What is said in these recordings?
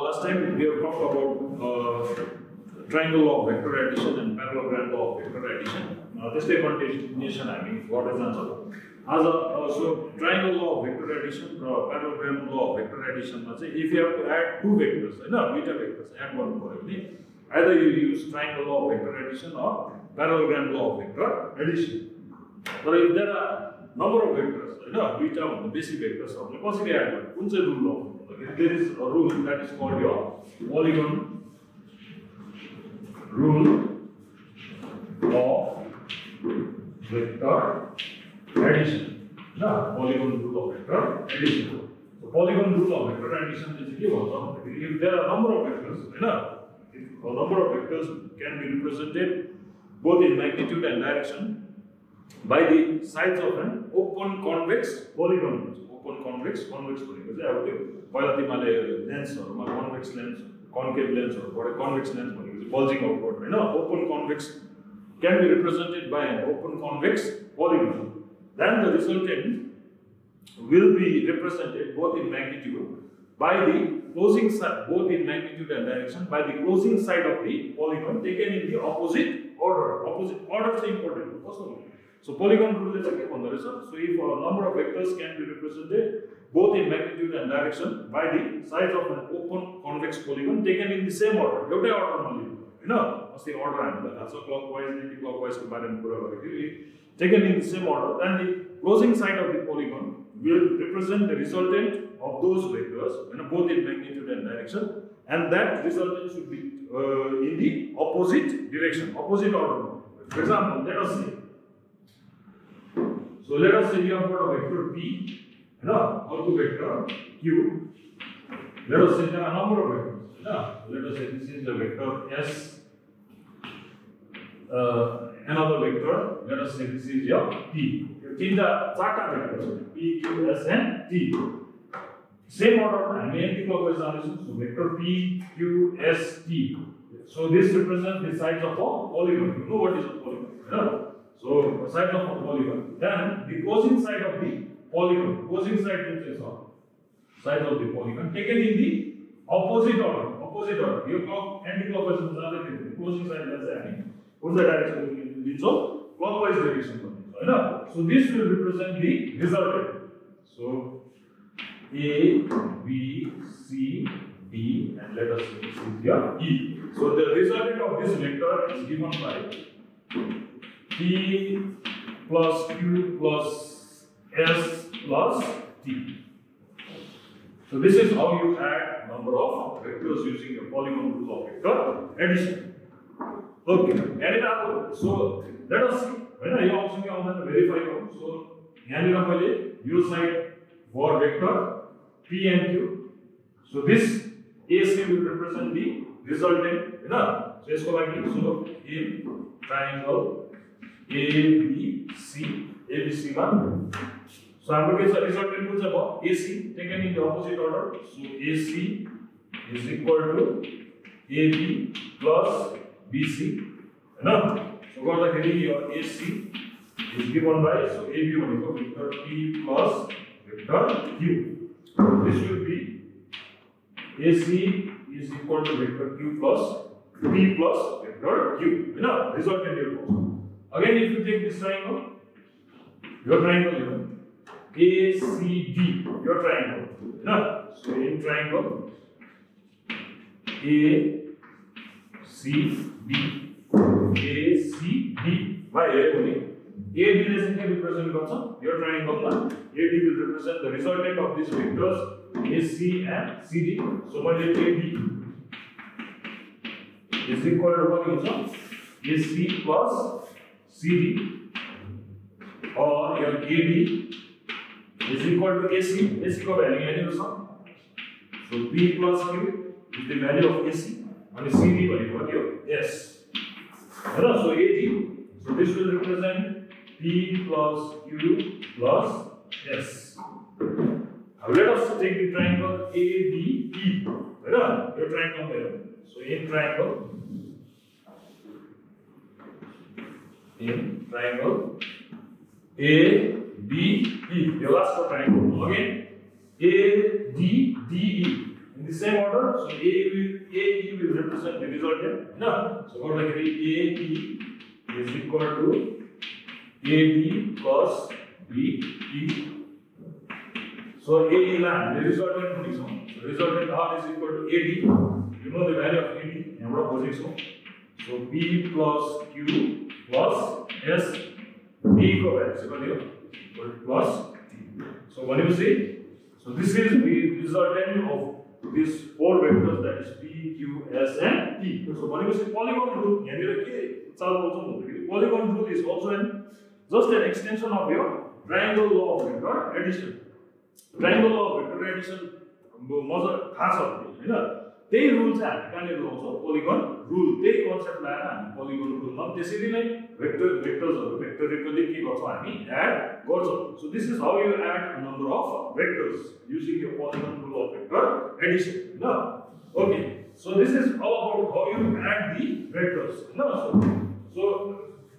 last time we have talked about triangle law of vector addition and parallelogram law of vector addition. त्यसकै continuation हामी गर्दै जान्छौँ. आज so triangle law of vector addition raw parallelogram law of vector addition मा चाहिँ if you have to add two vectors हैन दुईटा vectors add गर्नु पर्यो भने either you use triangle law of vector addition or parallelogram law of vector addition. But if there are number of vectors हैन दुईटा भन्दा बेसी vectors छ भने कसरी add गर्ने कुन चाहिँ rule law भन्दाखेरि there is a rule that is called your Polygon rule of vector addition. No, Polygon rule of vector addition. So Polygon rule of vector addition is if there are a number of vectors, if a number of vectors can be represented both in magnitude and direction by the sides of an open convex polygon. Open convex भनेको चाहिँ अब त्यो पहिला तिमीले लेन्सहरुमा convex lens, concave lens or convex lens भनेको चाहिँ bulging outward Hahn open convex can be represented by an open convex polygon. Then the resultant will be represented both in magnitude by the closing side, both in magnitude and direction by the closing side of the polygon taken in the opposite order. Opposite order is important. So polygon rule is a so if a number of vectors can be represented both in magnitude and direction by the sides of an open convex polygon taken in the same order. एउटै order मा लिनु हैन अस्ति order हामीलाई थाहा छ clockwise anti-clockwise को बारेमा कुरा गरेको थियो taken in the same order, then the closing side of the polygon will represent the resultant of those vectors both in magnitude and direction, and that resultant should be in the opposite direction, opposite order. For example, let us say you have got a vector P, also vector Q. Let us say there are a number of vectors. Let us say this is the vector S. Another vector, let us say this is your T. In the चारटा vectors P, Q, S and T. Same order and anti-clockwise direction. So vector P, Q, S, T. So this represents the sides of a polygon. You know what is a polygon? So sides of a polygon. Then the closing side of the polygon. Closing side means is side of the polygon taken in the opposite order. Opposite order. You anti-clockwise means closing side let's say what's the direction in so clockwise direction so this will represent the resultant. So A, B, C, D and let us say this is your E. So the resultant of this vector is given by P plus Q plus S plus T. So this is how you add number of vectors using a polygon rule of vector addition. Okay, and so let us see. When I also can verify. So here you side for vector P and Q. So this AC will represent the resultant. So it's in triangle ABC one. So I'm going to resultant is about AC taken in the opposite order. So AC is equal to AB plus BC. So your AC is given by AB vector P plus vector Q. This will be AC is equal to vector Q plus P plus vector Q. Resultant here. Again, if you take this triangle, your triangle ACD, your triangle. So in triangle ACD. Why AD can represent your triangle. AD will represent the resultant of these vectors AC and CD. So what is AD is equal to what AC plus CD or your AD is equal to AC. AC ko value so P plus Q is the value of AC and CD value what your S. So AD, so this will represent P plus Q plus S. Now let us take the triangle ADE. Your triangle there. So in triangle ABE, your last triangle. Again ADDE. in the same order. So AE will represent the resultant. No. So what like AE is equal to AB plus BE. So AE line, the resultant condition. So resultant R is equal to AD. You know the value of AD. Number of position. So P plus Q plus S D equal plus T. So what do you see? So this is the resultant of these four vectors, that is P, Q, S, and T. So what do you see? Polygon rule. Polygon rule is also just an extension of your triangle law of vector addition. Triangle law of vector addition मजा थाहा छ हैन त्यही rule चाहिँ हामी कहाँनिर लाउँछौँ polygon rule त्यही concept ल्याएर हामी पोलिगन रुलमा त्यसरी नै भेक्टर्सहरु भेक्टोरिकली के गर्छौँ हामी एड गर्छौँ so this is how you add a number of vectors using your polygon rule of vector addition हैन okay so this is all about how you add the vectors हैन सो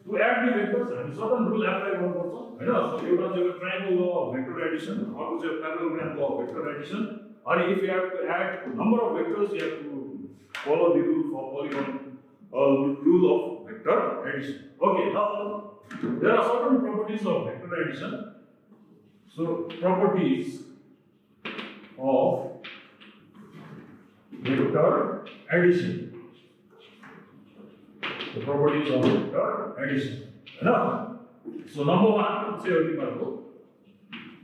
to add the vectors हामी certain rule apply गर्नुपर्छ हैन सो एउटा चाहिँ triangle law of vector addition अर्को चाहिँ parallelogram law of vector addition and if you have to add number of vectors you have to follow the rule for polygon rule of vector addition okay now there are certain properties of vector addition so properties of vector addition the properties of vector addition. So number one, say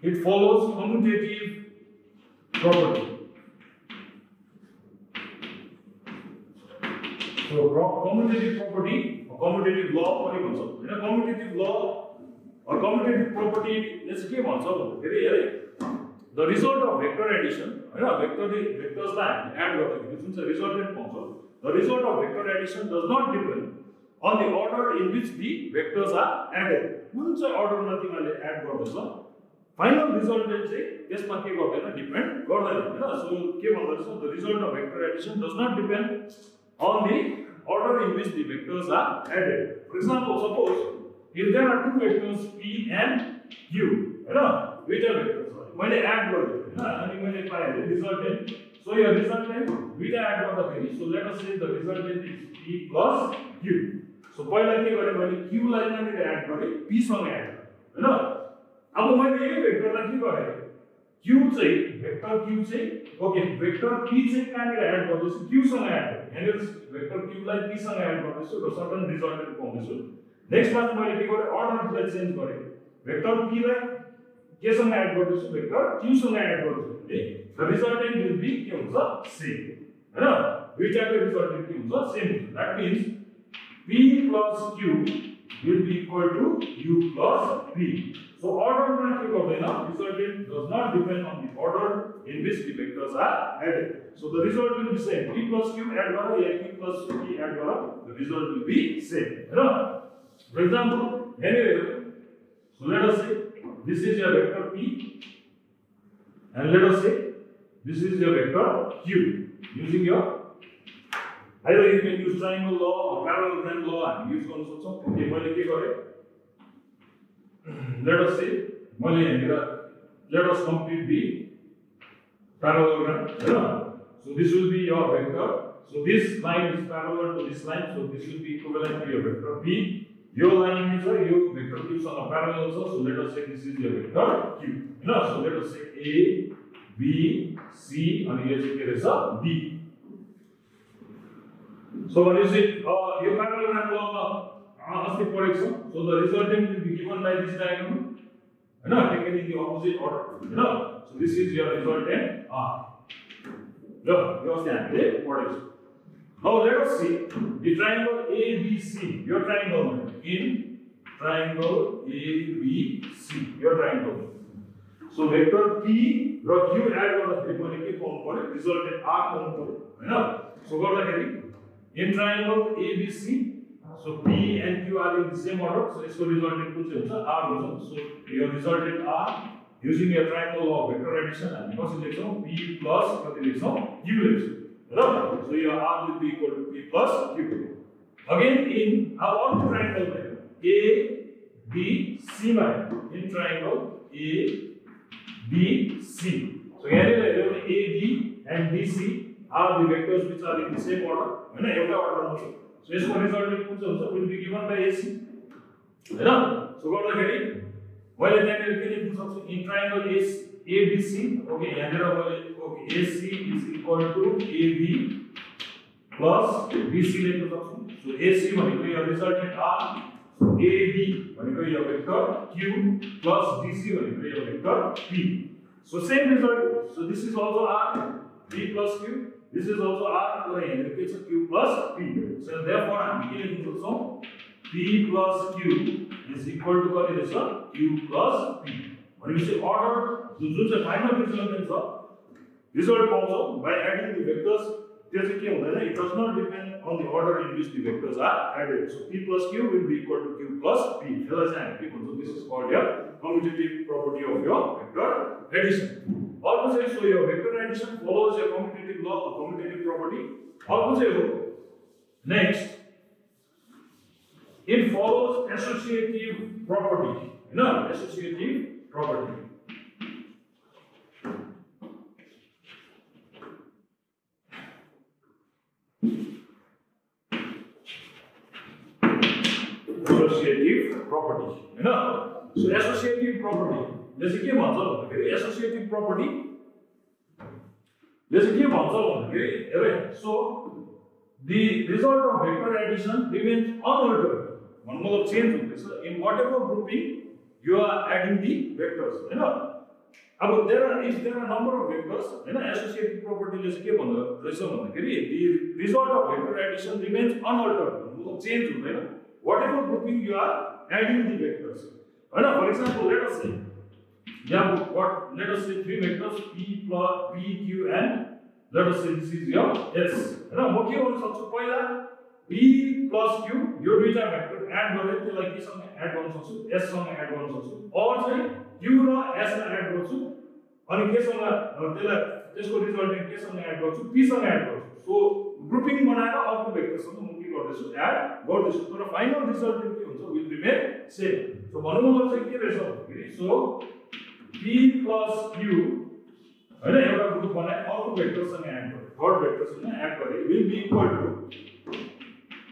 it follows commutative property. So commutative property or commutative law, what do you call it? Commutative law or commutative property, let's give one. So the result of vector addition, vectors line add the resultant function. The result of vector addition does not depend on the order in which the vectors are added. कुन चाहिँ order तिमीले add गर्दैछ final resultant चाहिँ त्यसमा के गर्दैन depend गर्दैन हैन सो के भन्दैछ the result of vector addition does not depend on the order in which the vectors are added. For example, suppose if there are two vectors p and q हैन दुईटा vectors मैले add गर्दिए हैन अनि मैले पाए resultant. So your resultant दुईटा add गर्दाखेरि so let us say the resultant is p plus q. So पहिला के गरे मैले q लाई यहाँनिर एड गरे p सँग एड गरे हैन अब मैले यो भेक्टरलाई के गरे q चाहिँ भेक्टर q चाहिँ ओके भेक्टर p चाहिँ कहाँनिर एड गर्दैछु q सँग एड गरे यहाँनिर भेक्टर q लाई p सँग एड गर्दैछु र सर्टन रिजल्टेन्ट पाउँदैछु नेक्स्टमा मैले के गरे अर्डरलाई चेन्ज गरे भेक्टर p लाई के सँग एड गर्दैछु भेक्टर q सँग एड गर्दैछु the resultant will be के हुन्छ सेम हैन दुईटाको रिजल्टेन्ट के हुन्छ सेम हुन्छ that means p plus q will be equal to u plus p. So order मा के गर्दैन resultant does not depend on the order in which the vectors are added. So the result will be same. p plus q add गरा या q plus p add गरा the result will be same. Hahn For example, here so let us say this is your vector p and let us say this is your vector q using your either you can use triangle law or parallelogram law and use गर्न सक्छौ okay मैले के गरे let us say मैले यहाँनिर let us complete the parallelogram so this will be your vector so this line is parallel to this line so this will be equivalent to your vector p your line is your vector q सँग parallel also so let us say this is your vector q so let us say a b c and here is d. So when you see your parallelogram law asli padeko so the resultant will be given by this diagram taken in the opposite order so this is your resultant r lo yo asli हामीले padeko now let us see the triangle abc your triangle in triangle abc your triangle so vector p raw q add गर्दाखेरि मैले के पाउनु पर्यो resultant r पाउनु पर्यो हैन so गर्दाखेरि in triangle ABC, so P and Q are in the same order, so its resultant कुन चाहिँ हुन्छ R हुन्छ. So your resultant R using your triangle law of vector addition and कसरी लेख्छौ P plus कति लेख्छौ Q लेख्छौ Hahn so your R will be equal to P plus Q. Again in our triangle A B C in triangle A B C. So here is A B and DC are the vectors which are in the same order. हैन एउटा अर्डरमा छ. So यसको resultant कुन चाहिँ हुन्छ will be given by AC. हैन सो गर्दाखेरि मैले त्यहाँनिर के लेख्न सक्छु इन ट्रायंगल ABC. ओके यहाँनिर मैले okay AC is equal to AB plus BC लेख्न सक्छु. So AC भनेको यो रिजल्टेन्ट R, AB भनेको यो वेक्टर Q plus DC भनेको यो vector P. So same result. So this is also R, P plus Q. This is also R, so here it is Q plus P. So therefore हामी के लेख्न सक्छौं P plus Q is equal to what is this Q plus P. भनेपछि order जुन चाहिँ final resultant छ result पाउँछौं by adding the vectors. त्यो चाहिँ के हुँदैन it does not depend on the order in which the vectors are added. So P plus Q will be equal to Q plus P. त्यसलाई चाहिँ हामी के भन्छौँ this is called your commutative property of your vector addition. अर्को चाहिँ so your vector addition follows a commutative law of commutative property. अर्को चाहिँ हो next it follows associative property. Hahn associative property. Associative property. Hahn so associative property ले चाहिँ के भन्छ भन्दाखेरि associative property ले चाहिँ के भन्छ भन्दाखेरि हेरे so the result of vector addition remains unaltered. भन्नु मतलब चेन्ज हुँदैछ in whatever grouping you are adding the vectors. हैन अब if there are number of vectors Hahn associative property ले चाहिँ के भन्छ रहेछ भन्दाखेरि the result of vector addition remains unaltered. भन्नु मतलब चेन्ज हुँदैन whatever grouping you are adding the vectors. Right? For example, let us say let us say three vectors P plus P, Q, and let us say this is your S. Right? म के गर्न सक्छु पहिला P plus Q यो दुईटा vector add गरेर त्यसलाई के सँग एड गर्न सक्छु S सँग एड गर्न सक्छु अर चाहिँ Q र S लाई एड गर्छु अनि के सँग त्यसलाई त्यसको रिजल्टेन्ट के सँग एड गर्छु P सँग एड गर्छु. सो ग्रुपिङ बनाएर अर्को भेक्टर सँग म के गर्दैछु एड गर्दैछु तर फाइनल रिजल्टेन्ट के हुन्छ विल रिमेन सेम. सो भन्नु मतलब चाहिँ के रहेछ भन्दाखेरि सो P plus Q हैन एउटा ग्रुप बनाए अर्को भेक्टर सँग एड गरे थर्ड भेक्टर सँग एड गरे will be equal to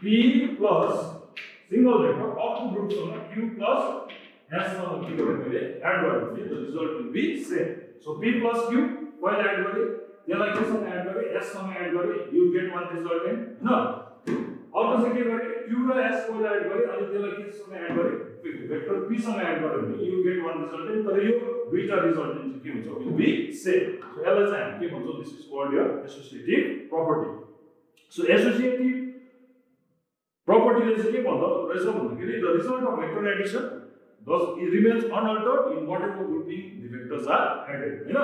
P plus single vector अर्को ग्रुप सँग Q plus S सँग के गरे मैले एड गरे the result will be same. So P plus Q पहिला एड गरे यसलाई के सँग एड गरे S सँग एड गरे यु गेट वान रिजल्टेन्ट न अर्को चाहिँ के गरे Q र S पहिला एड गरे अनि त्यसलाई के सँग एड गरे भेक्टर P सँग एड गरे भने यु गेट वान रिजल्टेन्ट तर यो दुईटा रिजल्टेन्ट चाहिँ के हुन्छ विल बी सेम. सो यसलाई चाहिँ हामी के भन्छौँ this is called your associative property. So associative प्रॉपर्टीले चाहिँ के भन्छ रहेछ भन्दाखेरि the result of vector addition thus it remains unaltered in whatever grouping the vectors are added. हैन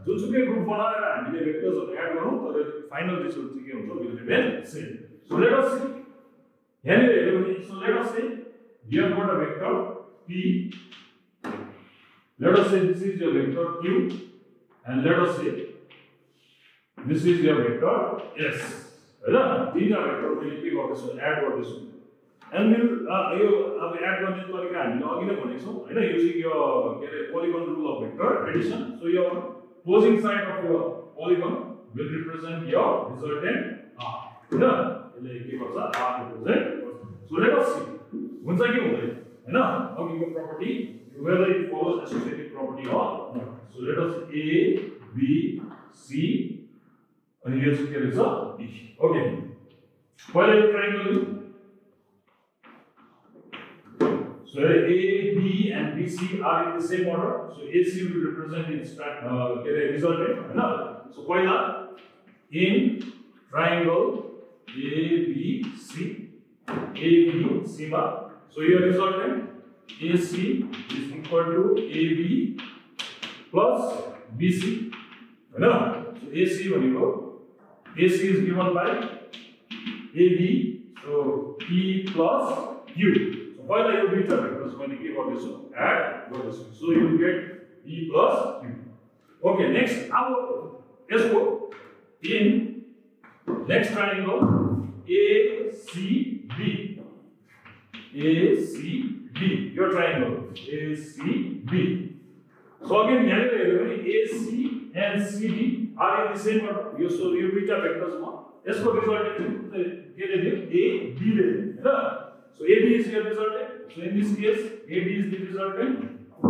जुनसुकै ग्रुप बनाएर हामीले भेक्टर्सहरु एड गरौँ तर फाइनल रिजल्ट चाहिँ के हुन्छ will remain same. So let us see here so let us say you have got a vector P, let us say this is your vector Q and let us say this is your vector S. हैन तीनटा vector मैले के गर्दैछु add गर्दैछु and we'll यो अब add गर्ने तरिका हामीले अघि नै भनेको छौं हैन युजिङ यो के रे polygon rule of vector addition. So your closing side of your polygon will represent your resultant R. हैन यसले के गर्छ R represent गर्छ. So let us see हुन्छ के हुँदैन हैन अघिको property whether it follows associative property or not. So let us A B C अनि यो चाहिँ के रहेछ D. Okay पहिला यो triangle so A, B and BC are in the same order. So AC will represent its resultant. So पहिला in triangle ABC, AB, CMA. So your resultant AC is equal to AB plus BC. So AC भनेको AC is given by AB. So P plus Q. पहिला यो दुईटा vectors मैले के गर्दैछु add गर्दैछु. So you get P plus Q. Okay next अब यसको in next triangle ACB यो ट्रायंगल ACB. सो अगेन यहाँनिर हेर्यो भने AC and CD are in the same order. So यो दुईटा भेक्टर्स म यसको रिजल्टेन्ट के ले दियो a b ले दियो हैन so ab is your resultant so in this case ab is the resultant so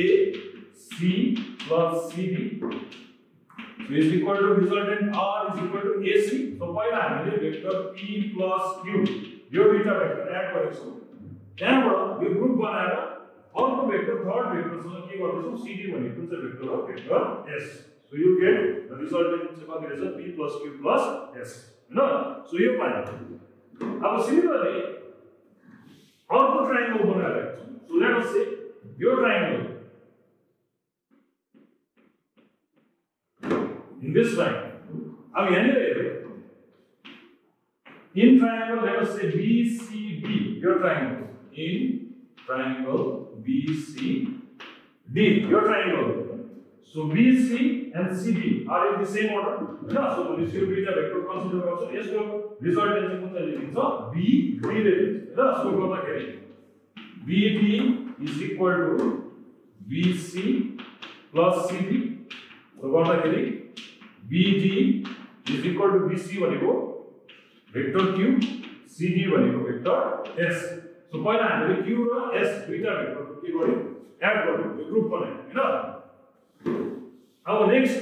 a c plus cb so is equal to resultant r is equal to ac so पहिला हामीले vector p plus q यो दुईटा vector add गरेको छौं त्यहाँबाट यो group बनाएर अर्को vector third vector सँग के गर्दैछौं cd भनेको कुन चाहिँ भेक्टर हो vector s so you get the resultant चाहिँ कति रहेछ p plus q plus s हैन so यो पाएँ अब सिमिलरली अर्को ट्रायंगल बनाएर so let us say yo triangle in this line अब यहाँ हेर्नु in triangle let us say bcd your triangle in triangle bcd your triangle so bc and cd are in the same order no so this will be the vector consider also yes so resultant चाहिँ कुन चाहिँ लेखिन्छ b d ले लेखिन्छ हैन सो गर्दाखेरि bd is equal to bc plus cd so गर्दाखेरि bd is equal to bc भनेको vector q cd भनेको vector s so पहिला हामीले q र s दुईटा भेक्टर के गर्यौ एड गर्यौ यो ग्रुप बनायौ हैन अब नेक्स्ट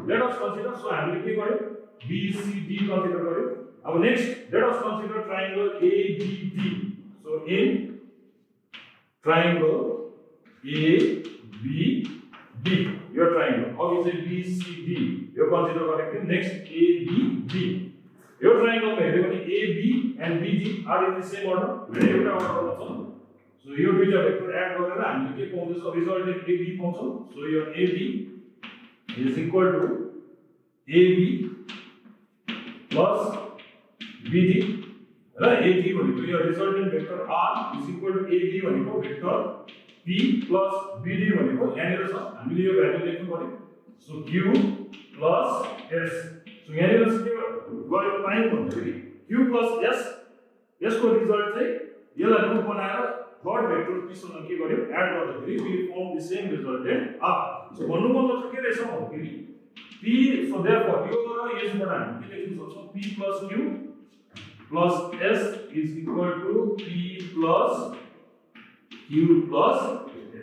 लेट अस कन्सिडर सो हामीले के गर्यौ bcd कन्सिडर गर्यौ अब next let us consider triangle abd so in triangle abd your triangle obviously bcd yo consider गरेको थियौ नेक्स्ट abd यो ट्रायंगल में हेर्यो भने AB and BD are in the same order भने एउटा अर्डरमा छ सो यो दुईटा भेक्टर एड गरेर हामीले के पाउँदैछ रिजल्टेन्ट AB पाउँछौं सो यो AB is equal to AB plus BD र AD भनेको यो resultant vector R is equal to AB भनेको भेक्टर P plus BD भनेको यहाँनिर छ हामीले यो भ्यालु लेख्नु पर्यो सो Q plus S सो यहाँनिर के गयो पाइम भन्दाखेरि q plus s यसको रिजल्ट चाहिँ यसलाई ग्रुप बनाएर थर्ड भेक्टर p सँग के गर्यो एड गर्दाखेरि we form the same resultant r सो भन्नु मतलब चाहिँ के रहेछ भन्दाखेरि p so therefore यो र यसबाट हामी के लेख्न सक्छौं p plus q plus s is equal to p plus q plus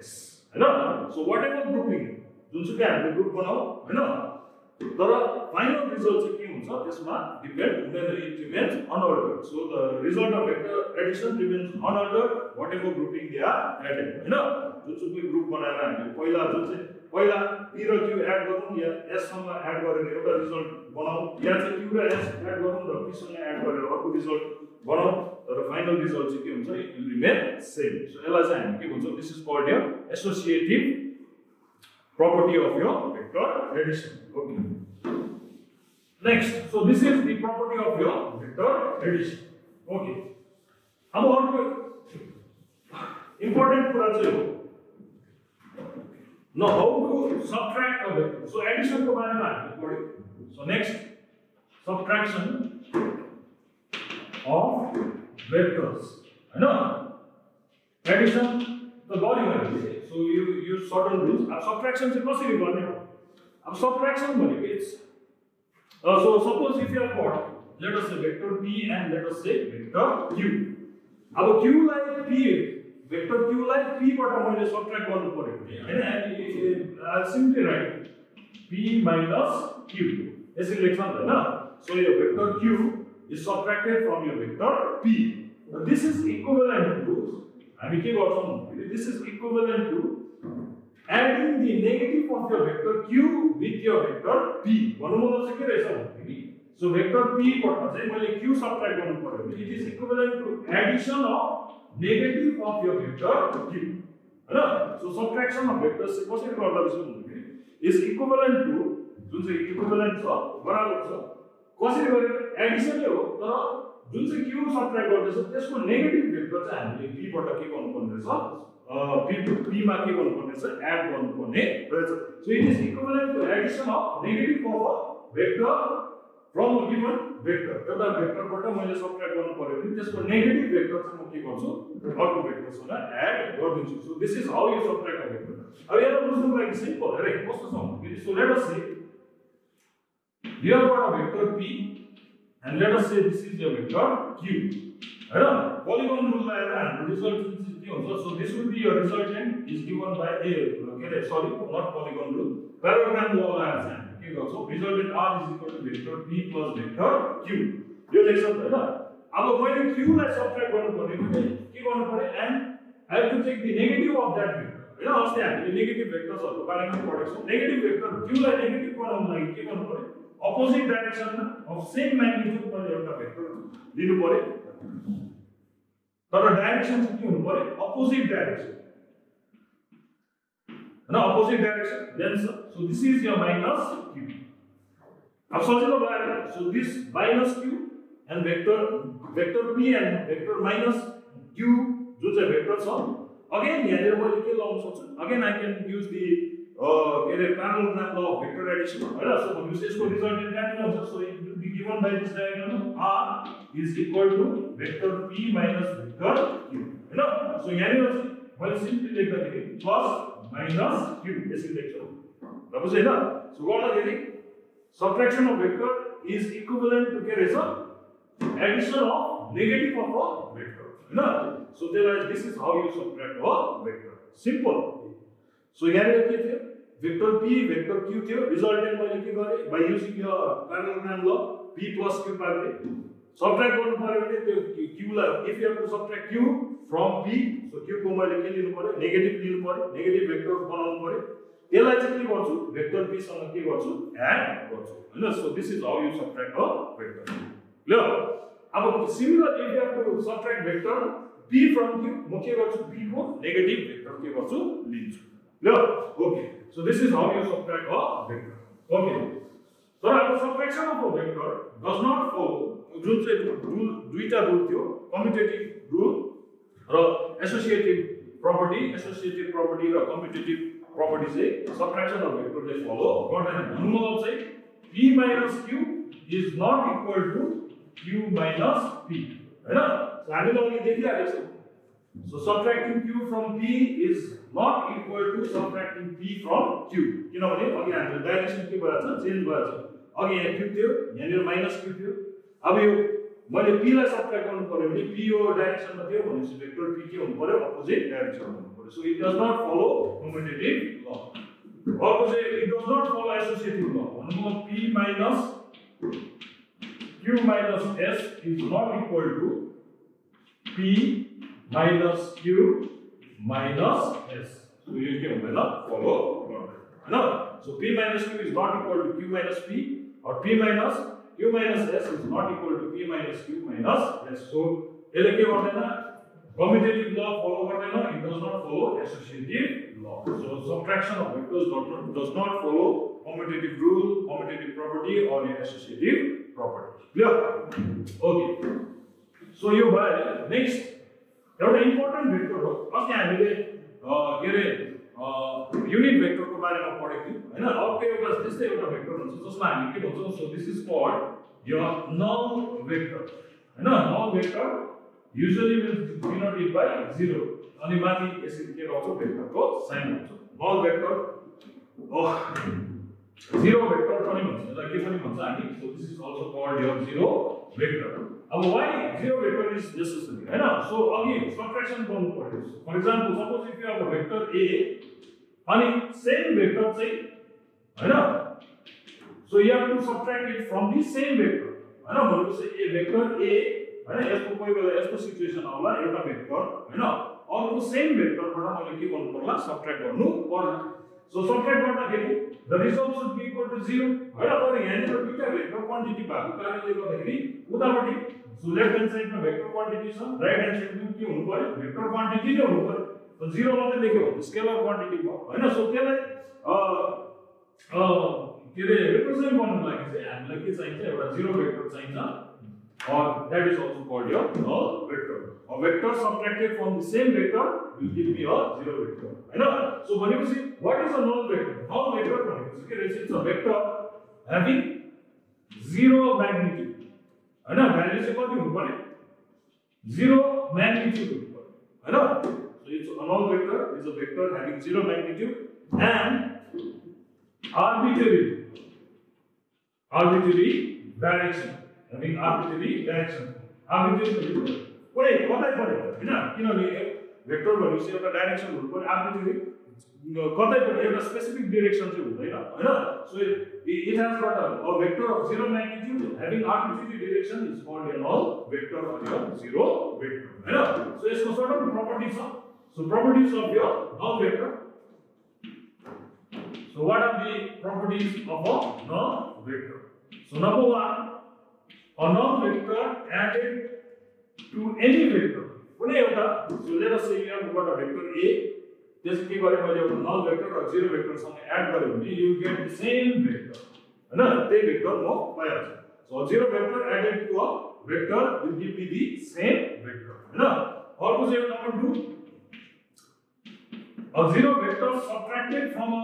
s Hahn so whatever grouping जुनसुकै हामीले ग्रुप बनाऊ हैन तर फाइनल रिजल्ट चाहिँ के हुन्छ त्यसमा डिपेन्ड हुँदैन it remains unaltered so the result of vector addition remains unaltered whatever grouping they are added हैन जुनसुकै ग्रुप बनाएर हामीले पहिला जुन चाहिँ पहिला p र q एड गरौँ या s सँग एड गरेर एउटा रिजल्ट बनाऊ या चाहिँ q र s एड गरौँ र p सँग एड गरेर अर्को रिजल्ट बनाऊ तर फाइनल रिजल्ट चाहिँ के हुन्छ it will remain same so यसलाई चाहिँ हामी के भन्छौँ this is called your associative property of your vector addition okay next so this is the property of your vector addition okay अब अर्को important कुरा चाहिँ हो now how to subtract a vector so addition को बारेमा हामीले पढ्यौ so next subtraction of vectors Hahn addition त गर्यौ हामीले so you use certain rules अब subtraction चाहिँ कसरी गर्ने हो अब subtraction भनेको it's so suppose if you have got let us say vector p and let us say vector q अब q लाई p vector q लाई p बाट मैले subtract गर्नु पर्यो हैन I'll simply write p minus q यसरी लेख्छ नि हैन so yo vector q is subtracted from your vector p now this is equivalent to हामी के गर्छौं this is equivalent to adding the negative of your vector q with your vector p भन्नु मतलब चाहिँ के रहेछ भन्दाखेरि so vector p बाट चाहिँ मैले q subtract गर्नु पर्यो it is equivalent to addition of negative of your vector q Hahn so subtraction of vectors चाहिँ कसरी गर्दा रहेछ भन्दाखेरि is equivalent to जुन चाहिँ equivalent छ बराबर छ कसरी गर्यो एडिसन नै हो तर जुन चाहिँ q सबट्र्याक्ट गर्दैछ त्यसको नेगेटिभ भेक्टर चाहिँ हामीले p बाट के गर्नुपर्ने रहेछ p मा के गर्नुपर्ने रहेछ एड गर्नुपर्ने रहेछ so it is equivalent to addition of negative of a vector from a given vector एउटा भेक्टरबाट मैले सबट्र्याक्ट गर्नु पर्यो भने त्यसको नेगेटिभ भेक्टर चाहिँ म के गर्छु अर्को भेक्टरसँग एड गर्दिन्छु so this is how you subtract a vector अब यहाँ बुझ्नुको लागि सिम्पल हेरे कस्तो छ सो लेट अस से You have got a vector P, and let us say this is your vector Q. Right? Polygon rule by resultant is given. So this will be your resultant is given by a. Okay, sorry, not polygon rule. Parallelogram law has and. Okay, so resultant R is equal to vector P plus vector Q. यो लेख्छ हैन अब मैले Q लाई subtract गर्नु पर्ने भने के गर्नु पर्यो and I have to take the negative of that vector हैन अस्ति हामीले नेगेटिभ भेक्टर्सहरुको बारेमा पढेको छौं नेगेटिभ भेक्टर Q लाई नेगेटिभ बनाउनको लागि के गर्नु पर्यो अपोजिट डाइरेक्सनमा अफ सेम म्याग्निट्युड मैले एउटा भेक्टर लिनु पर्यो तर डाइरेक्सन चाहिँ के हुनु पर्यो अपोजिट डाइरेक्सन हैन opposite direction then so this is your minus Q अब सजिलो भयो so this minus Q and vector P and vector minus Q जो चाहिँ भेक्टर छ अगेन यहाँनिर मैले के लगाउन सक्छु again I can use the parallelogram law of vector addition हैन सो भनेपछि यसको रिजल्टेन्ट कहाँ हुन्छ so it will be given by this diagram R is equal to vector P minus vector Q हैन सो यहाँनिर चाहिँ मैले सिम्पली लेख्दाखेरि प्लस माइनस Q यसरी लेख्छु ल बुझ्यो हैन सो गर्दाखेरि subtraction of vector is equivalent to के रहेछ addition of negative of a vector हैन so this is how you subtract a vector simple so यहाँनिर के थियो vector P vector Q थियो resultant मैले के गरे by using your parallelogram law P plus Q पार्थे subtract गर्नु पर्यो भने त्यो Q lie if you have to subtract Q from P so Q को मैले के लिनु पर्यो नेगेटिभ लिनु पर्यो नेगेटिभ भेक्टर बनाउनु पर्यो त्यसलाई चाहिँ के गर्छु भेक्टर P सँग के गर्छु एड गर्छु हैन so this is how you subtract a vector ल अब similarly if you have to subtract vector P from Q म के गर्छु P को नेगेटिभ भेक्टर के गर्छु लिन्छु ल okay so this is how you subtract a vector okay तर अब subtraction of a vector does not follow जुन चाहिँ रुल दुईटा रुल थियो कम्युटेटिभ रुल र एसोसिएटिभ प्रपर्टी र कम्युटेटिभ प्रपर्टी चाहिँ subtraction of vector ले follow गर्दैन भन्नु मतलब चाहिँ P minus Q is not equal to Q minus P हैन हामीले अघि देखिरहेको छौं so subtracting Q from P is not equal to subtracting P from Q किनभने अघि हाम्रो डाइरेक्सन के भएछ चेन्ज भएछ अघि यहाँ Q थियो यहाँनिर माइनस Q थियो अब यो मैले P लाई सबट्र्याक्ट गर्नु पर्यो भने P यो डाइरेक्सनमा थियो भनेपछि भेक्टर P के हुनु पर्यो अपोजिट डाइरेक्सनमा हुनु पर्यो so it does not follow commutative law अर्को चाहिँ it does not follow associative law भन्नुमा P minus Q minus S is not equal to P minus Q minus S so यो के हुँदैन follow गर्दैन हैन so P minus Q is not equal to Q minus P or P minus Q minus S is not equal to P minus Q minus S so यसले के गर्दैन commutative law follow गर्दैन it does not follow associative law so subtraction of vectors does not follow commutative rule commutative property or associative property clear okay so यो भयो next एउटा important vector हो अस्ति हामीले के रे युनिट भेक्टरको बारेमा पढेको थियौ हैन अर्को एउटा त्यस्तै एउटा भेक्टर हुन्छ जसमा हामी के भन्छौं so this is called your null vector हैन null vector usually will denoted by 0 अनि माथि यसरी के गर्छौं भेक्टरको साइन हुन्छ नल भेक्टर zero vector पनि भन्छ यसलाई के पनि भन्छ हामी so this is also called your zero vector अब why zero vector is necessary Hahn so अघि subtraction गर्नु पर्यो for example suppose if you have a vector A अनि same vector चाहिँ हैन so you have to subtract it from the same vector हैन भनेपछि a vector A हैन यसको कोही बेला यस्तो situation आउला एउटा भेक्टर हैन अर्को सेम भेक्टरबाट मैले के गर्नु पर्ला सबट्र्याक्ट गर्नु पर्ला so subtract गर्दाखेरि the result should be equal to 0 हैन तर यहाँनिर दुईटा भेक्टर क्वान्टिटी भएको कारणले गर्दाखेरि उतापटि so लेफ्ट ह्यान्ड साइडमा भेक्टर क्वान्टिटी छ राइट ह्यान्ड साइडमा के हुनु पर्यो भेक्टर क्वान्टिटी नै हुनु पर्यो so 0 मात्रै लेख्यो भने स्केलर क्वान्टिटी भयो हैन so त्यसलाई के रे रिप्रेजेन्ट गर्नको लागि चाहिँ हामीलाई के चाहिन्छ एउटा जीरो भेक्टर चाहिन्छ or that is also called your null vector a vector subtracted from the same vector will give me a zero vector हैन so भनेपछि what is a null vector भनेपछि के रहेछ it's a vector having zero magnitude Hahn value चाहिँ कति हुनु पर्यो zero magnitude हुनु पर्यो हैन so it's a null vector is a vector having zero magnitude and arbitrary direction, having arbitrary direction, arbitrary कुनै कतै पनि हैन किनभने भेक्टर भनेपछि एउटा डाइरेक्सन हुनु पर्यो आर्बिट्रेरी कतै पनि एउटा स्पेसिफिक डाइरेक्सन चाहिँ हुँदैन हैन सो it has got a vector of zero magnitude having arbitrary direction is called a null vector or your zero vector हैन so यसको सर्ट properties छ so properties of your null vector. So what are the properties of a null vector? So number one, a null vector added to any vector. कुनै एउटा so let us say you have got a vector A, त्यसको के गरे मैले एउटा null vector र zero vector सँग add गरे भने you get the same vector. हैन त्यही भेक्टर म पाइहाल्छु. So a zero vector added to a vector will give me the same vector. हैन अर्को चाहिँ number 2, a zero vector subtracted from a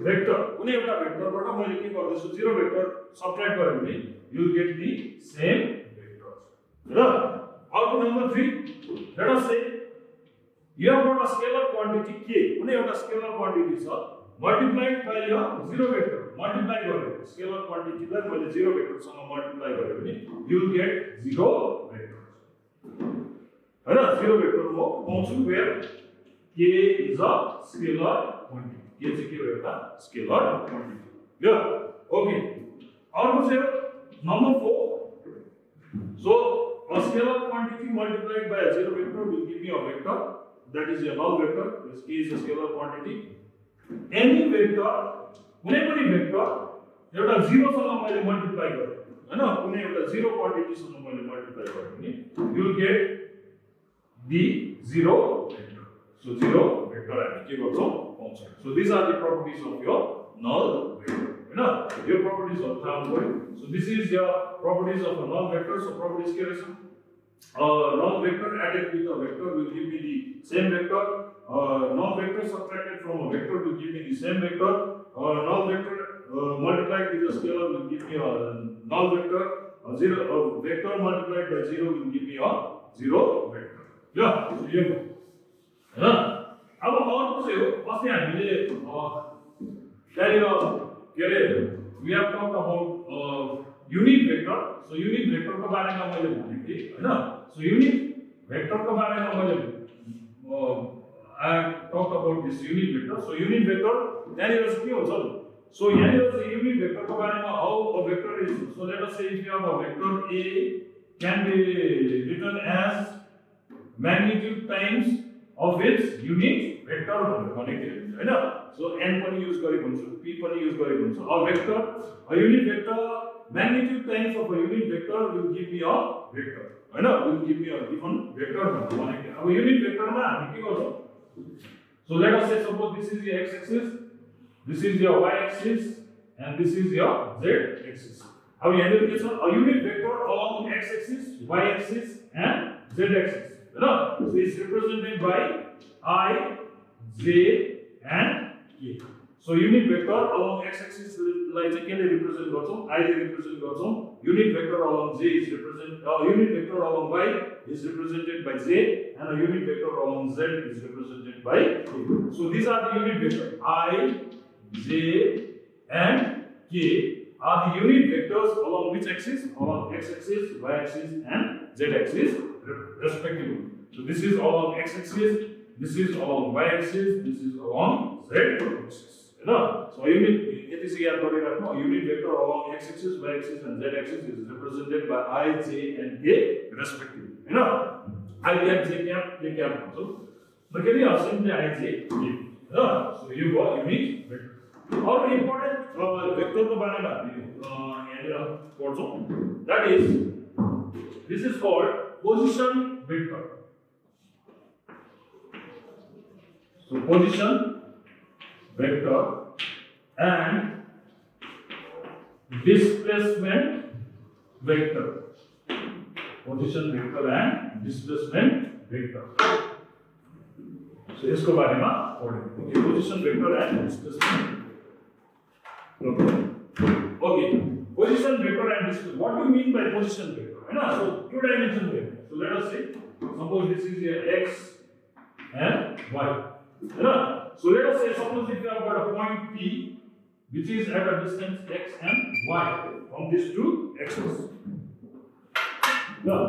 vector. कुनै एउटा भेक्टरबाट मैले के गर्दैछु zero vector subtract गरे भने you will get the same vectors. हैन अर्को number 3, let us say you have got a scalar quantity k, कुनै एउटा scalar quantity छ multiplied by your zero vector, multiply गरे scalar quantity लाई मैले zero vector सँग multiply गरे भने you will get zero vectors. Hahn zero vector म पाउँछु where k is a scalar quantity. K चाहिँ के हो एउटा scalar quantity. Yeah, okay. अर्को चाहिँ number 4. So a scalar quantity multiplied by a zero vector will give me a vector that is a null vector. This k is a scalar quantity. Any vector, कुनै पनि vector एउटा 0 सँग मैले multiply गरे हैन कुनै एउटा 0 quantity सँग मैले multiply गरे भने you will get the zero vector. So zero vector हामी के गर्छौं पाउँछ. So these are the properties of your null vector. Hahn yo properties of थाहा भयो. So this is your properties of a null vector. So properties के रहेछ? Null vector added with a vector will give me the same vector. Null vector subtracted from a vector will give me the same vector. Null vector multiplied with a scalar will give me a null vector. A vector multiplied by 0 will give me a zero vector. Yeah, so here go. अब अर्को चाहिँ हो अस्ति हामीले त्यहाँनिर के अरे we have talked about unit vector. So unit vector को बारेमा मैले भनेको थिएँ हैन. So unit vector को बारेमा मैले I talked about this unit vector. So unit vector त्यहाँनिर चाहिँ के हुन्छ so यहाँनिर चाहिँ unit vector को बारेमा how a vector is. So let us say if you have a vector A can be written as magnitude times of its unit vector भनेको हैन. So n पनि युज गरेको हुन्छ p पनि use गरेको हुन्छ. A vector, a unit vector magnitude times of a unit vector will give me a vector Hahn will give me a given vector भनेको. अब unit vector मा हामी के गर्छौं so let us say suppose this is your x axis, this is your y axis and this is your z axis. अब यहाँनिर के छ a unit vector along x axis, y axis and z axis. So it's represented by I, J and K. So unit vector along x-axis like K represent गर्छौं, I represent गर्छौं. Unit vector along J is unit vector along Y is represented by J and a unit vector along Z is represented by K. So these are the unit vectors I, J and K are the unit vectors along which axis? Along x-axis, y-axis and z-axis respectively. So this is along x-axis, this is along y-axis, this is along z-axis. So unit vector along x-axis, y-axis and z-axis is represented by I, J and K respectively. I cap, J cap, K cap. So look at the simply I, J, K. So you got unit vector. Or important vector को बारे में that is this is called position vector. So position vector and displacement vector. Position vector and displacement vector. So इसको बारे में पढ़ेंगे. Position vector and displacement. Okay. Position vector and displacement. What do you mean by position vector? So two dimension vector. So let us say suppose this is your x and y. So let us say suppose if you have got a point P which is at a distance x and y. from these two axes. Now,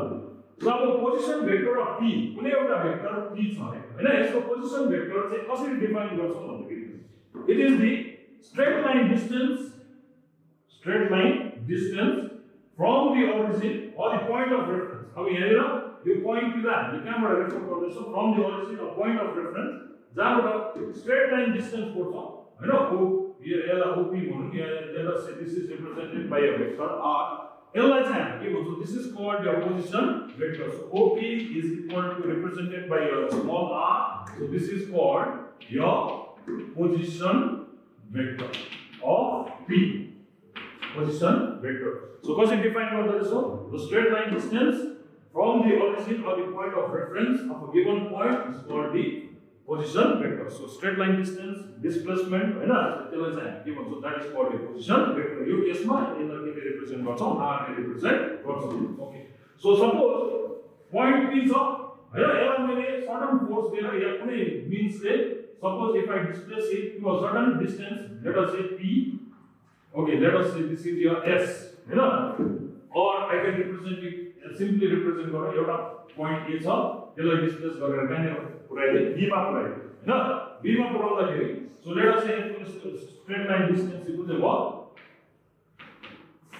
so अब position vector of p कुनै एउटा vector p छ हैन यसको position vector चाहिँ कसरी define गर्छौं भन्दाखेरि it is the straight line distance from the origin or the point of reference. अब यहाँनिर यो पोइन्ट पिला हामीले कहाँबाट refer गर्दैछौं from the origin or point of reference जहाँबाट straight line distance पर्छ हैन o यसलाई op भनौं let us say this is represented by a vector r यसलाई चाहिँ हामी के भन्छौं this is called your position vector. So op is equal to represented by a small r, so this is called your position vector of p. Position vector. So कसरी define गर्दा रहेछ the straight line distance from the origin or the point of reference of a given point is called the position vector. So straight line distance, displacement हैन त्यसलाई चाहिँ हामी के भन्छौं that is called the position vector. यो केसमा यसलाई के represent गर्छौं r ले represent गर्छौं. Okay so suppose point p छ हैन यसलाई मैले certain force दिएर या कुनै means ले suppose if I displace it to a certain distance, let us say p. Okay, let us say this is your s, you know, or I can represent it simply represent गरेर एउटा point a छ त्यसलाई displace गरेर कहाँनिर पुर्याइदिए b मा पुर्याइदिए हैन b मा पुर्याउँदाखेरि so let us say straight line distance equal to what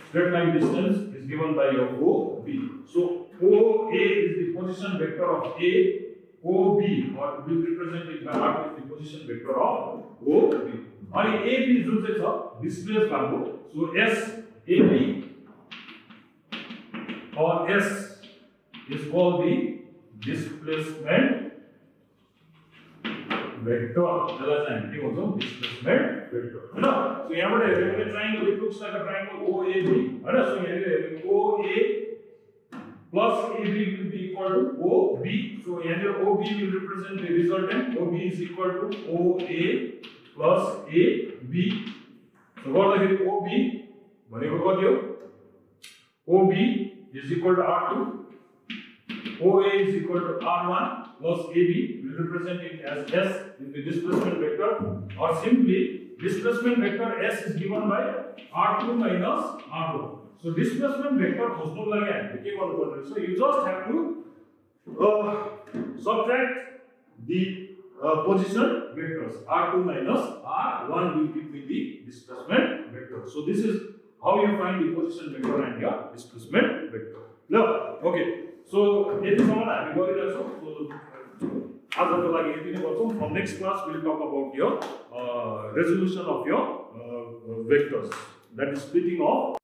straight line distance is given by your OB. So OA is the position vector of A, OB or will represent it by R is the position vector of OB. अनि AB जुन चाहिँ छ displace भएको so SAB or S is called the displacement vector. त्यसलाई चाहिँ के भन्छौं displacement vector हैन. So यहाँबाट हेर्ने triangle it looks like a triangle OAB Hahn. So यहाँनिर OA plus AB will be equal to OB. So यहाँनिर OB will represent the resultant. OB is equal to OA plus AB. So गर्दाखेरि OB भनेको कति हो OB is equal to R2, OA is equal to R1 plus AB will represent it as S in the displacement vector, or simply displacement vector S is given by R2 minus R1. So displacement vector खोज्नुको लागि हामीले के गर्नुपर्छ रहेछ you just have to subtract the position vectors R2 minus R1 will be with the displacement vector. So this is how you find the position vector and your displacement vector. Now, okay. So यतिसम्म हामी गरिरहेछौं. So आजको लागि यति नै गर्छौं. From next class we will talk about your resolution of your vectors, that is splitting of